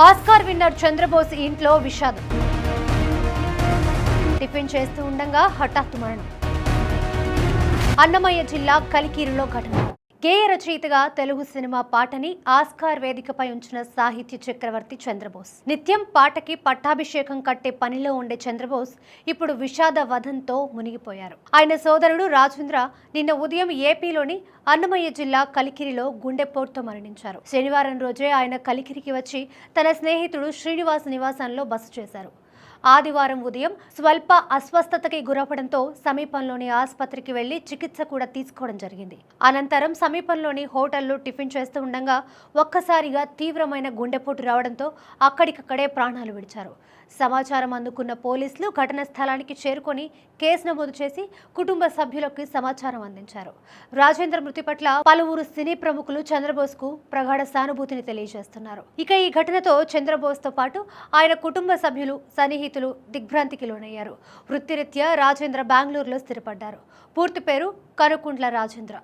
Oscar winner Chandrabose ఇంట్లో విషాదం. Tiffin చేస్తూ ఉండగా హఠాత్తు మరణం. అన్నమయ్య జిల్లా కలికిరిలో ఘటన. గేయ రచయితగా తెలుగు సినిమా పాటని ఆస్కార్ వేదికపై ఉంచిన సాహిత్య చక్రవర్తి చంద్రబోస్. నిత్యం పాటకి పట్టాభిషేకం కట్టే పనిలో ఉండే చంద్రబోస్ ఇప్పుడు విషాద వధంతో మునిగిపోయారు. ఆయన సోదరుడు రాజేంద్ర నిన్న ఉదయం ఏపీలోని అన్నమయ్య జిల్లా కలికిరిలో గుండెపోటుతో మరణించారు. శనివారం రోజే ఆయన కలికిరికి వచ్చి తన స్నేహితుడు శ్రీనివాస్ నివాసంలో బస చేశారు. ఆదివారం ఉదయం స్వల్ప అస్వస్థతకి గురవడంతో సమీపంలోని ఆసుపత్రికి వెళ్లి చికిత్స కూడా తీసుకోవడం జరిగింది. అనంతరం సమీపంలోని హోటల్లో టిఫిన్ చేస్తూ ఉండగా ఒక్కసారిగా తీవ్రమైన గుండెపోటు రావడంతో అక్కడికక్కడే ప్రాణాలు విడిచారు. సమాచారం అందుకున్న పోలీసులు ఘటనా స్థలానికి చేరుకొని కేసు నమోదు చేసి కుటుంబ సభ్యులకు సమాచారం అందించారు. రాజేంద్ర మృతి పట్ల పలువురు సినీ ప్రముఖులు చంద్రబోస్ కు ప్రగాఢ సానుభూతిని తెలియజేస్తున్నారు. ఇక ఈ ఘటనతో చంద్రబోస్ తో పాటు ఆయన కుటుంబ సభ్యులు సన్నిహితులు దిగ్భ్రాంతికి లోనయ్యారు. వృత్తిరీత్యా రాజేంద్ర బెంగళూరులో స్థిరపడ్డారు. పూర్తి పేరు కనుకుంట్ల రాజేంద్ర.